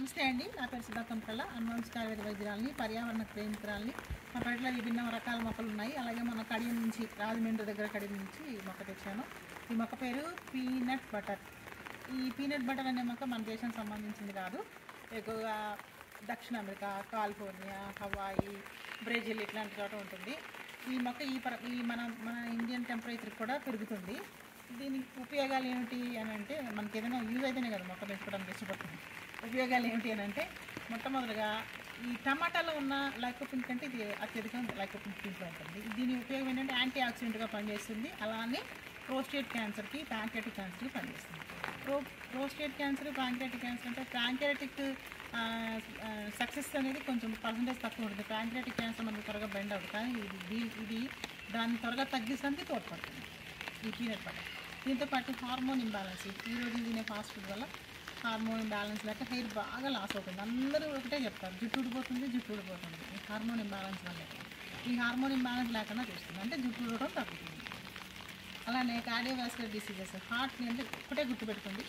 నమస్తే అండి. నా పేరు సుధాకంపల్ల. అనువంశిక ఆయుర్వేద వైద్యురాలిని, పర్యావరణ ప్రేమికురాలిని. మా పెరట్లో విభిన్న రకాల మొక్కలు ఉన్నాయి. అలాగే మన కడియం నుంచి, రాజమండ్రి దగ్గర కడియం నుంచి ఈ మొక్క తెచ్చాను. ఈ మొక్క పేరు పీనట్ బటర్. ఈ పీనట్ బటర్ అనే మొక్క మన దేశానికి సంబంధించింది కాదు. ఎక్కువగా దక్షిణ అమెరికా, కాలిఫోర్నియా, హవాయి, బ్రెజిల్ ఇట్లాంటి చోట ఉంటుంది. ఈ మొక్క ఈ మన ఇండియన్ టెంపరేచర్ కూడా పెరుగుతుంది. దీని ఉపయోగాలు ఏమిటి అని అంటే, మనకి ఏదైనా యూజ్ అయితేనే కదా మొక్క పెంచుకోవడానికి ఇష్టపడుతుంది. ఉపయోగాలు ఏమిటి అని అంటే, మొట్టమొదటిగా ఈ టమాటాలో ఉన్న లైకోపిన్ కంటే ఇది అత్యధికం లైకోపిన్ దీంట్లో ఉంటుంది. దీని ఉపయోగం ఏంటంటే యాంటీ ఆక్సిడెంట్గా పనిచేస్తుంది. అలానే ప్రోస్టేట్ క్యాన్సర్కి, ప్యాంక్రియాటిక్ క్యాన్సర్కి పనిచేస్తుంది. ప్రోస్టేట్ క్యాన్సర్, ప్యాంక్రియాటిక్ క్యాన్సర్ అంటే ప్యాంక్రియాటిక్ సక్సెస్ అనేది కొంచెం పర్సంటేజ్ తక్కువ ఉంటుంది. ప్యాంక్రియాటిక్ క్యాన్సర్ మనకు త్వరగా బెండ్ అవుతుంది, కానీ ఇది దాన్ని త్వరగా తగ్గించడానికి తోడ్పడుతుంది ఈ పీనట్ బటర్. దీంతోపాటు హార్మోన్ ఇంబ్యాలెన్స్, ఈరోజు తినే ఫాస్ట్ ఫుడ్ వల్ల హార్మోన్ ఇంబ్యాలెన్స్ లేక హెయిర్ బాగా లాస్ అవుతుంది. అందరూ ఒకటే చెప్తారు, జుట్టు ఊడిపోతుంది. ఈ హార్మోన్ ఇంబ్యాలెన్స్ వల్ల ఈ హార్మోన్ ఇంబ్యాలెన్స్ లేకుండా చూస్తుంది, అంటే జుట్టు ఊడడం తగ్గుతుంది. అలానే కార్డియోవాస్కులర్ డిసీజెస్, హార్ట్ని అంటే ఒకటే గుర్తుపెట్టుకోండి,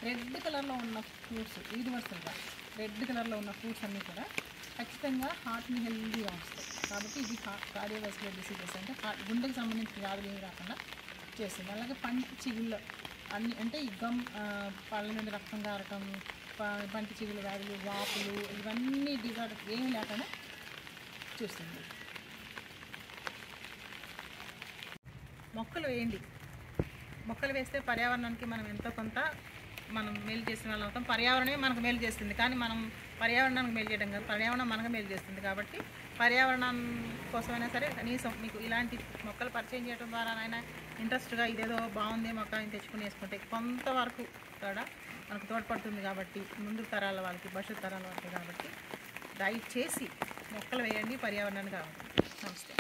రెడ్ కలర్లో ఉన్న ఫ్రూట్స్, యూనివర్సల్గా రెడ్ కలర్లో ఉన్న ఫ్రూట్స్ అన్నీ కూడా ఖచ్చితంగా హార్ట్ని హెల్దీగా ఉంచుతాయి. కాబట్టి ఇది కార్డియోవాస్కులర్ డిసీజెస్ అంటే గుండెకి సంబంధించిన వ్యాధులు ఏమి రాకుండా చేస్తుంది. అలాగే పంటి చిగుళ్ళు అన్ని అంటే ఈ పళ్ళ నుండి రక్తం కారటం, పంటి చిగుళ్ళ వ్యాధులు, వాపులు, ఇవన్నీ డిజార్డర్ ఏమి లేకుండా చూస్తుంది. మొక్కలు వేయండి. మొక్కలు వేస్తే పర్యావరణానికి మనం ఎంతో కొంత మేలు చేసిన వాళ్ళు అవుతాం. పర్యావరణమే మనకు మేలు చేస్తుంది, కానీ మనం పర్యావరణానికి మేలు చేయడం కాదు, పర్యావరణం మనకు మేలు చేస్తుంది. కాబట్టి పర్యావరణం కోసమైనా సరే కనీసం మీకు ఇలాంటి మొక్కలు పరిచయం చేయడం ద్వారానైనా ఇంట్రెస్ట్గా ఇదేదో బాగుంది మొక్క అని తెచ్చుకుని వేసుకుంటే కొంతవరకు కూడా మనకు తోడ్పడుతుంది. కాబట్టి ముందు తరాల వాళ్ళకి, భవిష్యత్ తరాల వాళ్ళకి కాబట్టి దయచేసి మొక్కలు వేయండి, పర్యావరణాన్ని కావాలి. నమస్తే.